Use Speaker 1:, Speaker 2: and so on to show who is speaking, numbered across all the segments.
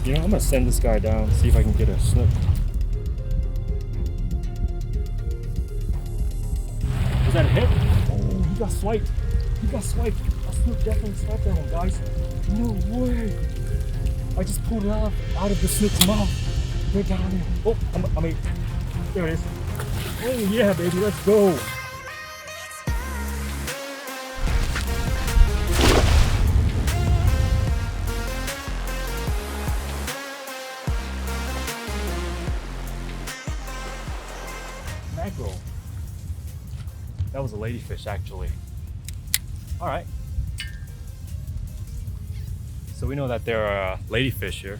Speaker 1: You know, I'm gonna send this guy down, see if I can get a snook. Was that a hit? Oh, he got swiped. He got swiped. A snook definitely swiped that one, guys. No way. I just pulled it out of the snook's mouth. They're down there. Oh, I mean, there it is. Oh yeah, baby, let's go. Mackerel. That was a ladyfish, actually. All right. So we know that there are ladyfish here.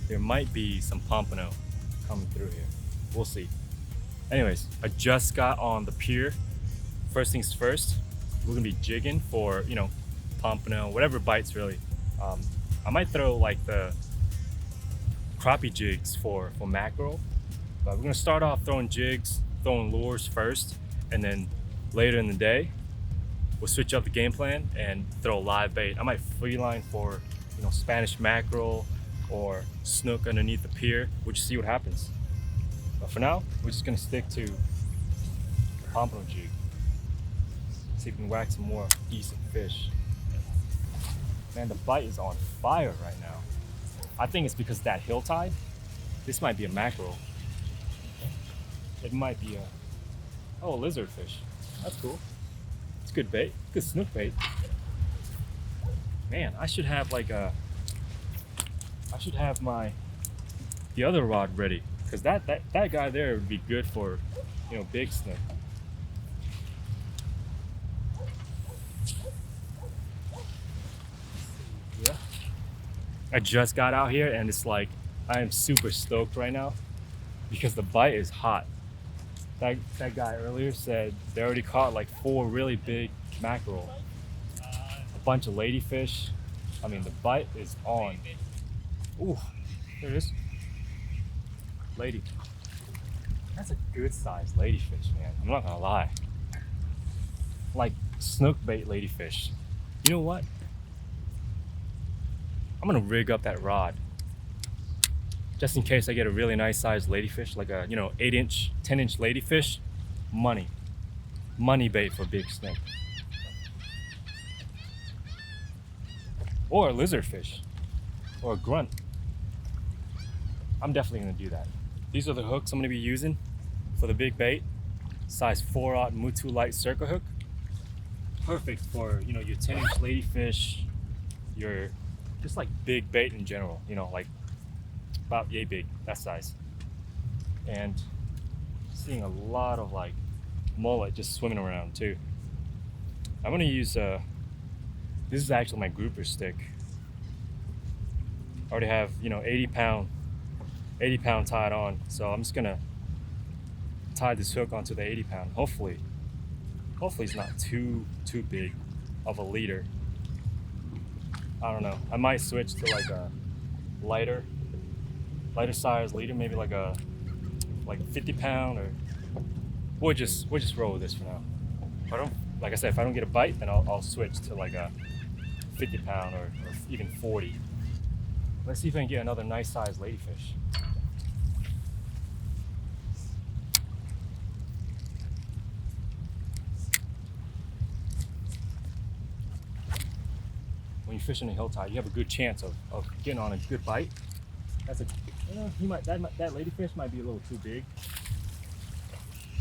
Speaker 1: There might be some pompano coming through here. We'll see. Anyways, I just got on the pier. First things first, we're gonna be jigging for, you know, pompano, whatever bites really. I might throw like the crappie jigs for mackerel, but we're gonna start off throwing jigs, throwing lures first, and then later in the day, we'll switch up the game plan and throw live bait. I might free line for, you know, Spanish mackerel or snook underneath the pier. We'll just see what happens. But for now, we're just gonna stick to the pompano jig. See if we can whack some more decent fish. Man, the bite is on fire right now. I think it's because of that hill tide. This might be a mackerel. It might be a lizard fish. That's cool. It's good bait, good snook bait. Man, I should have the other rod ready, because that guy there would be good for, you know, big snook. Yeah. I just got out here and it's like I am super stoked right now because the bite is hot. That guy earlier said they already caught like 4 really big mackerel, a bunch of ladyfish. I mean, the bite is on. Ooh, there it is. Lady. That's a good sized ladyfish, man. I'm not gonna lie. Like snook bait ladyfish. You know what? I'm gonna rig up that rod just in case I get a really nice sized ladyfish, like a, you know, 8-inch, 10-inch ladyfish. Money bait for big snook. Or a lizardfish, or a grunt. I'm definitely gonna do that. These are the hooks I'm gonna be using for the big bait. Size 4/0 Mutu light circle hook. Perfect for, you know, your 10-inch ladyfish, your just like big bait in general, you know, like about yay big, that size. And seeing a lot of like mullet just swimming around too. I'm gonna use this is actually my grouper stick. I already have, you know, 80 pound tied on, so I'm just gonna tie this hook onto the 80 pound. Hopefully it's not too big of a leader. I don't know, I might switch to like a lighter size leader, maybe like a 50 pound, or we'll just roll with this for now. If I don't, like I said, if I don't get a bite, then I'll switch to like a 50 pound or even 40. Let's see if I can get another nice sized ladyfish. When you're fishing a hill tide, you have a good chance of getting on a good bite. That's a, you know, that ladyfish might be a little too big.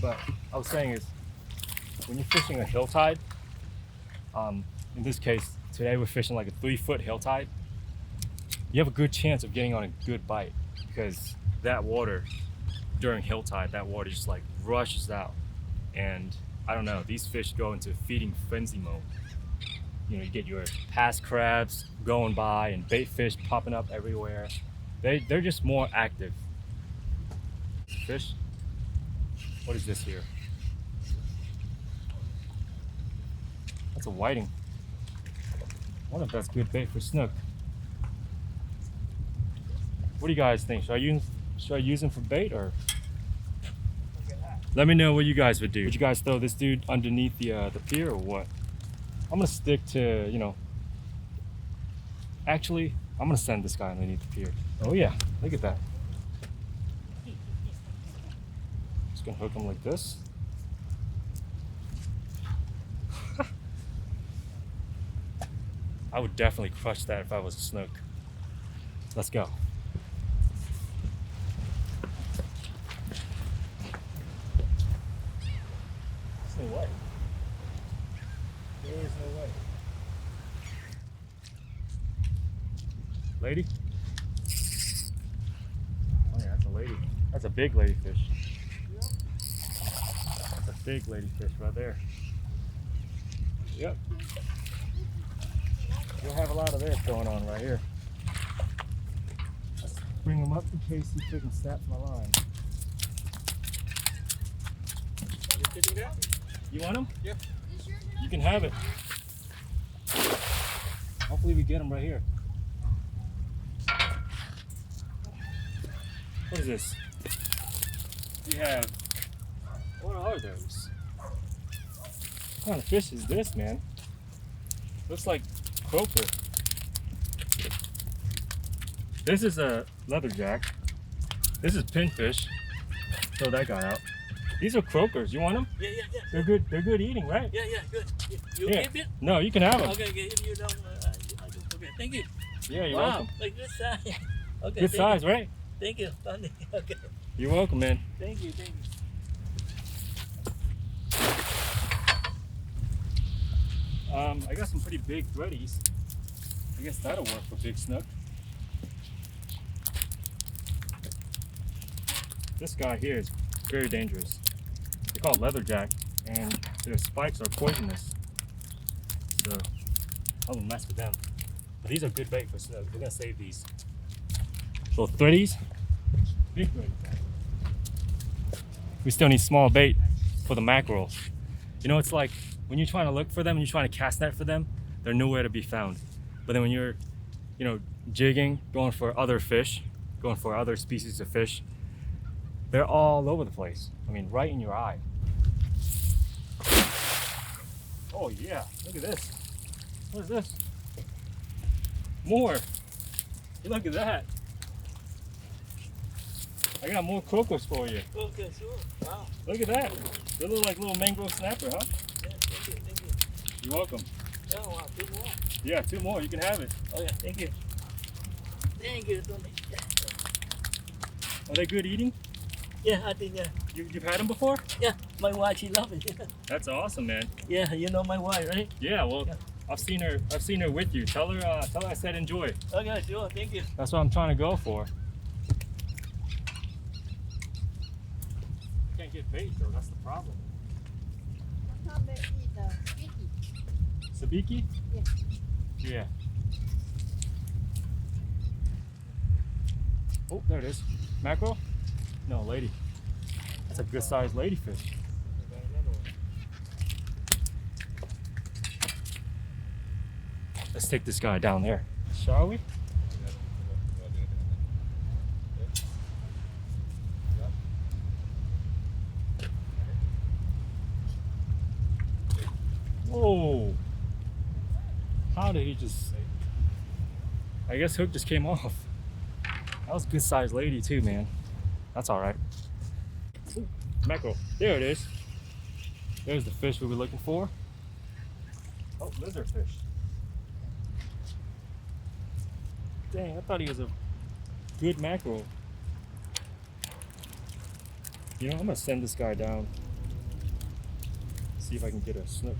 Speaker 1: But I was saying is, when you're fishing a hill tide, in this case, today we're fishing like a 3-foot hill tide, you have a good chance of getting on a good bite, because that water during hill tide, that water just like rushes out. And I don't know, these fish go into feeding frenzy mode. You know, you get your past crabs going by and bait fish popping up everywhere. They're just more active. Fish? What is this here? That's a whiting. I wonder if that's good bait for snook. What do you guys think? Should I use him for bait, or? Let me know what you guys would do. Would you guys throw this dude underneath the pier or what? I'm gonna stick to, you know, actually, I'm gonna send this guy underneath the pier. Oh yeah, look at that. Just gonna hook him like this. I would definitely crush that if I was a snook. Let's go. There's no way. There is no way. Lady? Oh yeah, that's a lady. That's a big ladyfish. That's a big ladyfish right there. Yep. We'll have a lot of this going on right here. Let's bring him up in case he freaking snaps my line. You want him?
Speaker 2: Yeah.
Speaker 1: You can have it. Hopefully we get him right here. What is this? We have, what are those? What kind of fish is this, man? Looks like croaker. This is a leatherjack. This is pinfish. Throw that guy out. These are croakers. You want them?
Speaker 2: Yeah.
Speaker 1: They're good. They're good eating, right?
Speaker 2: Yeah, good. You
Speaker 1: Yeah.
Speaker 2: keep it?
Speaker 1: No, you can have them.
Speaker 2: Okay, if you don't, okay, thank you.
Speaker 1: Yeah, you're
Speaker 2: Wow,
Speaker 1: welcome.
Speaker 2: like good size. Okay,
Speaker 1: Good
Speaker 2: thank
Speaker 1: size,
Speaker 2: you.
Speaker 1: right?
Speaker 2: Thank you, Tony. Okay,
Speaker 1: You're welcome, man.
Speaker 2: thank you.
Speaker 1: I got some pretty big threadies. I guess that'll work for big snook. This guy here is very dangerous. They're called leatherjack, and their spikes are poisonous. So I won't mess with them. But these are good bait for snook. We're gonna save these. So threadies, big threadies. We still need small bait for the mackerel. You know, it's like when you're trying to look for them and you're trying to cast net for them, they're nowhere to be found. But then when you're, you know, jigging, going for other fish, going for other species of fish, they're all over the place. I mean, right in your eye. Oh yeah, look at this. What is this? More. Look at that. I got more croakers for you.
Speaker 2: Okay, sure. Wow.
Speaker 1: Look at that. They look like little mangrove snapper, huh?
Speaker 2: Yeah, thank you.
Speaker 1: You're welcome.
Speaker 2: Oh, wow, 2 more.
Speaker 1: Yeah, 2 more. You can have it.
Speaker 2: Oh, yeah, thank you. Thank you, Tony.
Speaker 1: Are they good eating?
Speaker 2: Yeah, I think, yeah.
Speaker 1: You've had them before?
Speaker 2: Yeah, my wife, she loves it.
Speaker 1: That's awesome, man.
Speaker 2: Yeah, you know my wife, right?
Speaker 1: Yeah, well,
Speaker 2: Yeah.
Speaker 1: I've seen her with you. Tell her I said enjoy.
Speaker 2: Okay, sure, thank you.
Speaker 1: That's what I'm trying to go for. Can't get bait though. That's the problem.
Speaker 3: Come and eat the
Speaker 1: Sabiki?
Speaker 3: Yeah.
Speaker 1: Yeah. Oh, there it is. Mackerel? No, lady. That's a good sized ladyfish. Let's take this guy down there. Shall we? Whoa. How did he just... I guess hook just came off. That was a good sized lady too, man. That's all right. Ooh, mackerel. There it is. There's the fish we were looking for. Oh, lizardfish. Dang, I thought he was a good mackerel. You know, I'm gonna send this guy down. See if I can get a snook.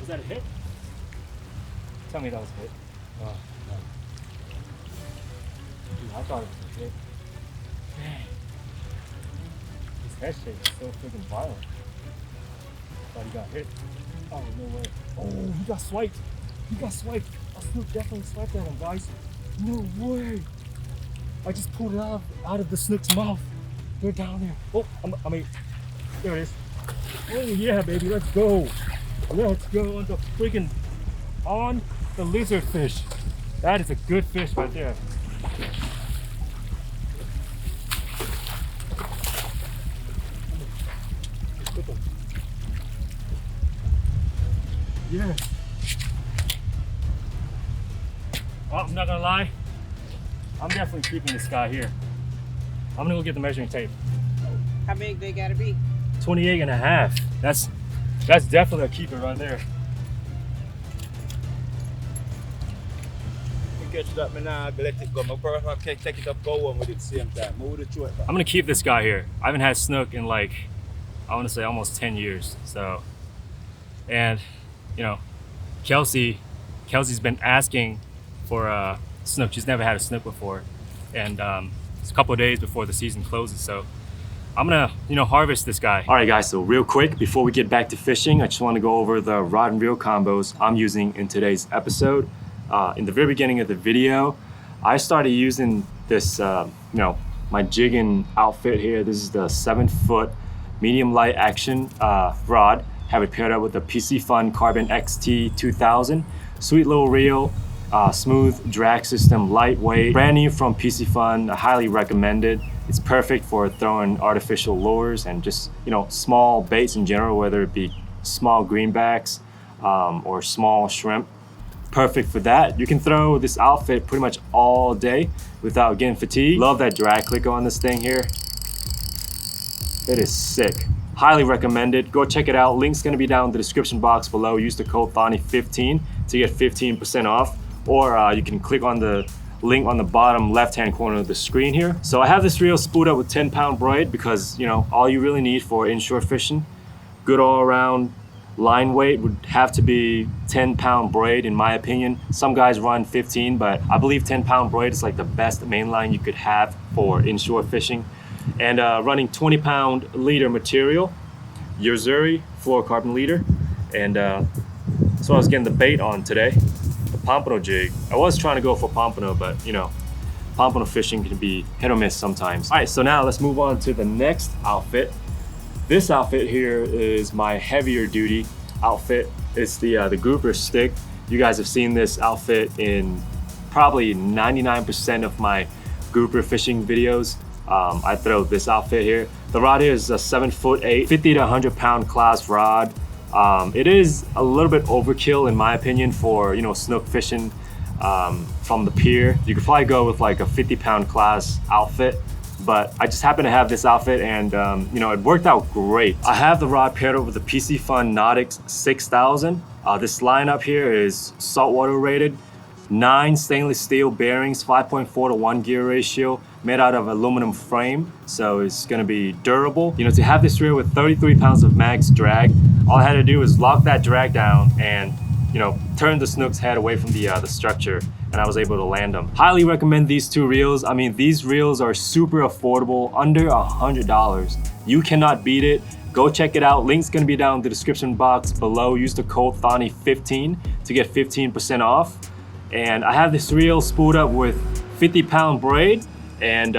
Speaker 1: Was that a hit? Tell me that was a hit. Oh, no. Dude, I thought it was a hit. Dang. His head shake is so freaking violent. Thought he got hit. Oh, no way. Oh, he got swiped. He got swiped. A Snook definitely swiped at him, guys. No way. I just pulled it out of the snook's mouth. They're down there. Oh, I mean, there it is. Oh yeah, baby, let's go. Let's go on the lizard fish. That is a good fish right there. Yeah. Oh, I'm not gonna lie. I'm definitely keeping this guy here. I'm gonna go get the measuring tape.
Speaker 3: How big they gotta be?
Speaker 1: 28 and a half. That's definitely a keeper right there.
Speaker 4: Catch it up, man. Nah, let it go. My brother can take it up, go on with it same time. Move the throat back.
Speaker 1: I'm gonna keep this guy here. I haven't had snook in like, I wanna say almost 10 years. So, and you know, Kelsey's been asking for a snook. She's never had a snook before. And it's a couple of days before the season closes. So I'm gonna, harvest this guy. All right guys, so real quick, before we get back to fishing, I just wanna go over the rod and reel combos I'm using in today's episode. In the very beginning of the video, I started using this, my jigging outfit here. This is the 7-foot medium light action rod. Have it paired up with the PC Fun Carbon XT 2000. Sweet little reel, smooth drag system, lightweight. Brand new from PC Fun, I highly recommend it. It's perfect for throwing artificial lures and just, small baits in general, whether it be small greenbacks or small shrimp. Perfect for that. You can throw this outfit pretty much all day without getting fatigued. Love that drag clicker on this thing here. It is sick. Highly recommend it. Go check it out. Link's gonna be down in the description box below. Use the code Thani15 to get 15% off, or you can click on the link on the bottom left-hand corner of the screen here. So I have this reel spooled up with 10-pound braid because, all you really need for inshore fishing, good all-around line weight would have to be 10-pound braid in my opinion. Some guys run 15, but I believe 10-pound braid is like the best main line you could have for inshore fishing. And running 20-pound leader material, Yuzuri fluorocarbon leader. And so I was getting the bait on today, the pompano jig. I was trying to go for pompano, but pompano fishing can be hit or miss sometimes. All right, so now let's move on to the next outfit. This outfit here is my heavier duty outfit. It's the grouper stick. You guys have seen this outfit in probably 99% of my grouper fishing videos. I throw this outfit here. The rod here is a 7'8", 50 to 100 pound class rod. It is a little bit overkill in my opinion for snook fishing from the pier. You could probably go with like a 50-pound class outfit. But I just happen to have this outfit and it worked out great. I have the rod paired up with the PC Fun Nautix 6000. This lineup here is saltwater rated, 9 stainless steel bearings, 5.4 to 1 gear ratio, made out of aluminum frame. So it's gonna be durable. To have this reel with 33 pounds of max drag, all I had to do was lock that drag down and turn the snook's head away from the structure, and I was able to land them. Highly recommend these two reels. I mean, these reels are super affordable, under $100. You cannot beat it. Go check it out. Link's gonna be down in the description box below. Use the code Thani15 to get 15% off. And I have this reel spooled up with 50-pound braid and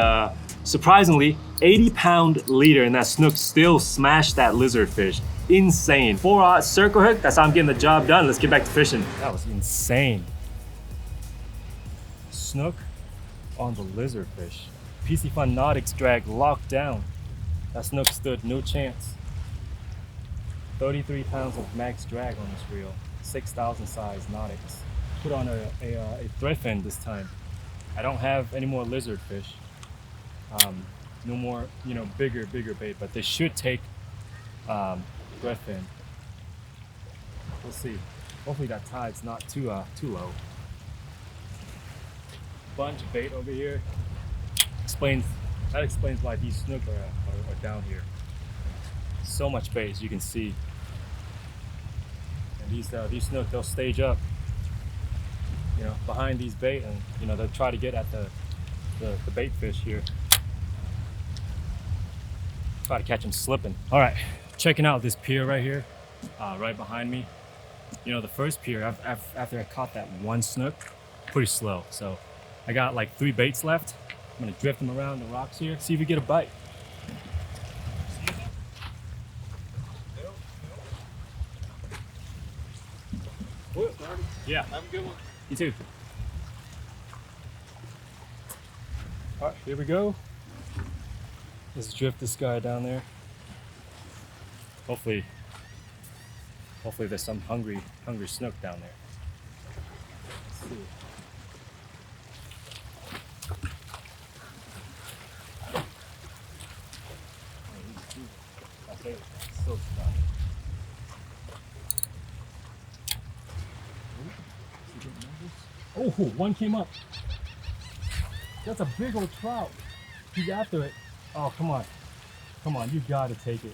Speaker 1: surprisingly, 80-pound leader, and that snook still smashed that lizard fish. Insane. 4-aught circle hook, that's how I'm getting the job done. Let's get back to fishing. That was insane. Snook on the lizard fish. PC Fun Nautix drag locked down. That snook stood no chance. 33 pounds of max drag on this reel. 6,000 size Nautix. Put on a thread fin this time. I don't have any more lizard fish. No more, bigger bait, but they should take thread fin. We'll see. Hopefully that tide's not too low. Bunch of bait over here. That explains why these snook are down here. So much bait, as you can see. And these snook, they'll stage up, behind these bait, and they'll try to get at the bait fish here. Try to catch them slipping. All right, checking out this pier right here, right behind me. The first pier, after I caught that one snook, pretty slow. So I got like 3 baits left, I'm gonna drift them around the rocks here, see if we get a bite. Yeah.
Speaker 4: Have a good one.
Speaker 1: You too. All right, here we go. Let's drift this guy down there. Hopefully there's some hungry snook down there. Let's see. Okay, so strong. Oh, one came up. That's a big old trout. He's after it. Oh, come on. Come on, you gotta take it.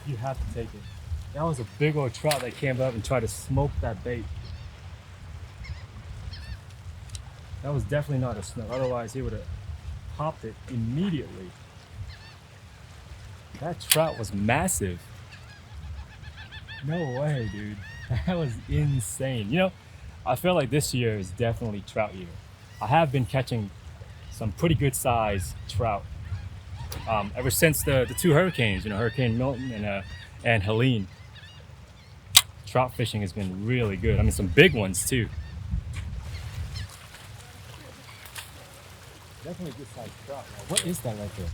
Speaker 1: You have to take it. That was a big old trout that came up and tried to smoke that bait. That was definitely not a snook. Otherwise, he would have popped it immediately. That trout was massive. No way, dude. That was insane. You know, I feel like this year is definitely trout year. I have been catching some pretty good size trout ever since the two hurricanes, you know, Hurricane Milton and Helene. Trout fishing has been really good. I mean, some big ones too. Definitely good size trout. Now, what is that right there?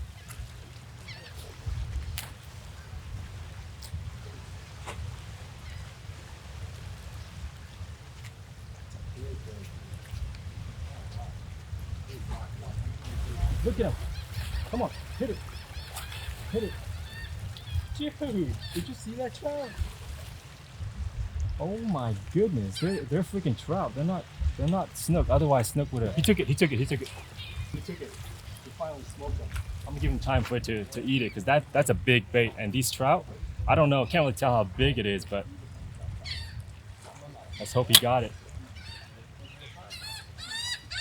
Speaker 1: Look at him. Come on, hit it. Hit it. Dude, did you see that trout? Oh my goodness, they're freaking trout. They're not snook. Otherwise snook would have. He took it. He finally smoked them. I'm gonna give him time for it to eat it because that's a big bait. And these trout, I don't know, can't really tell how big it is, but let's hope he got it.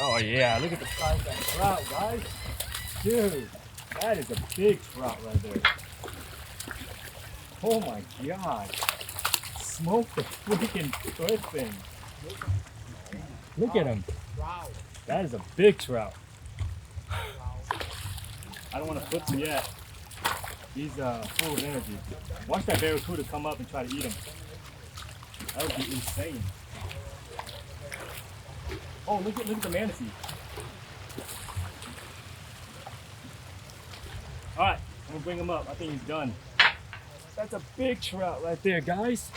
Speaker 1: Oh yeah, look at the size of that trout, guys. Dude, that is a big trout right there. Oh my god. Smoke the freaking good thing. Look at him. That is a big trout. I don't want to flip him yet. He's full of energy. Watch that barracuda come up and try to eat him. That would be insane. Oh, look at the manatee. All right, I'm gonna bring him up. I think he's done. That's a big trout right there, guys.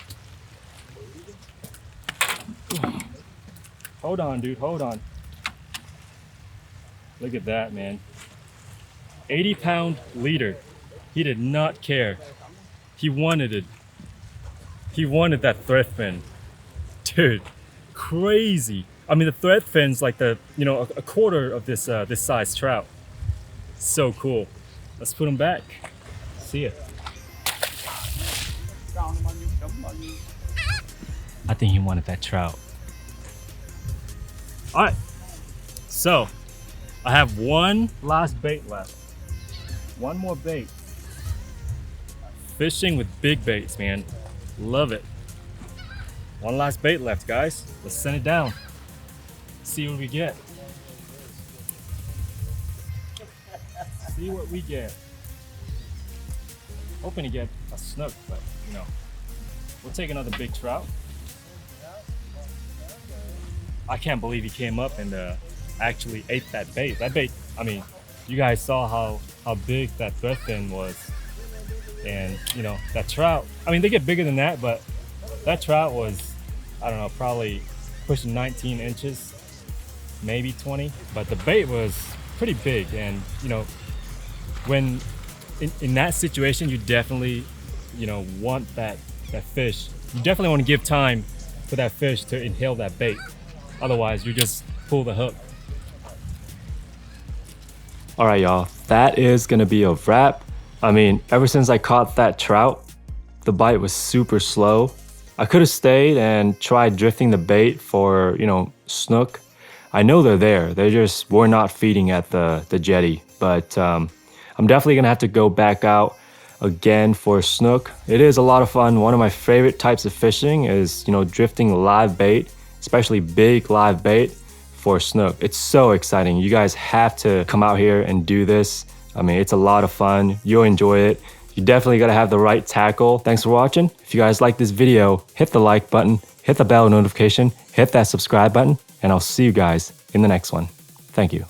Speaker 1: Hold on, dude, hold on. Look at that, man. 80-pound leader. He did not care. He wanted it. He wanted that thread fin. Dude, crazy. I mean, the thread fin's like a quarter of this this size trout. So cool. Let's put him back. See ya. I think he wanted that trout. All right, so I have one last bait left. One more bait. Fishing with big baits, man. Love it. One last bait left, guys. Let's send it down. See what we get. See what we get. Hoping to get a snook, but you know, we'll take another big trout. I can't believe he came up and actually ate that bait. That bait, I mean, you guys saw how big that thread fin was. And you know, that trout, I mean, they get bigger than that, but that trout was, I don't know, probably pushing 19 inches, maybe 20. But the bait was pretty big. And you know, when in that situation, you definitely, you know, want that fish. You definitely want to give time for that fish to inhale that bait. Otherwise, you just pull the hook. All right, y'all, that is gonna be a wrap. I mean, ever since I caught that trout, the bite was super slow. I could have stayed and tried drifting the bait for, you know, snook. I know they're there. They just were not feeding at the jetty. But I'm definitely gonna have to go back out again for snook. It is a lot of fun. One of my favorite types of fishing is, you know, drifting live bait, especially big live bait for snook. It's so exciting. You guys have to come out here and do this. I mean, it's a lot of fun. You'll enjoy it. You definitely gotta have the right tackle. Thanks for watching. If you guys like this video, hit the like button, hit the bell notification, hit that subscribe button, and I'll see you guys in the next one. Thank you.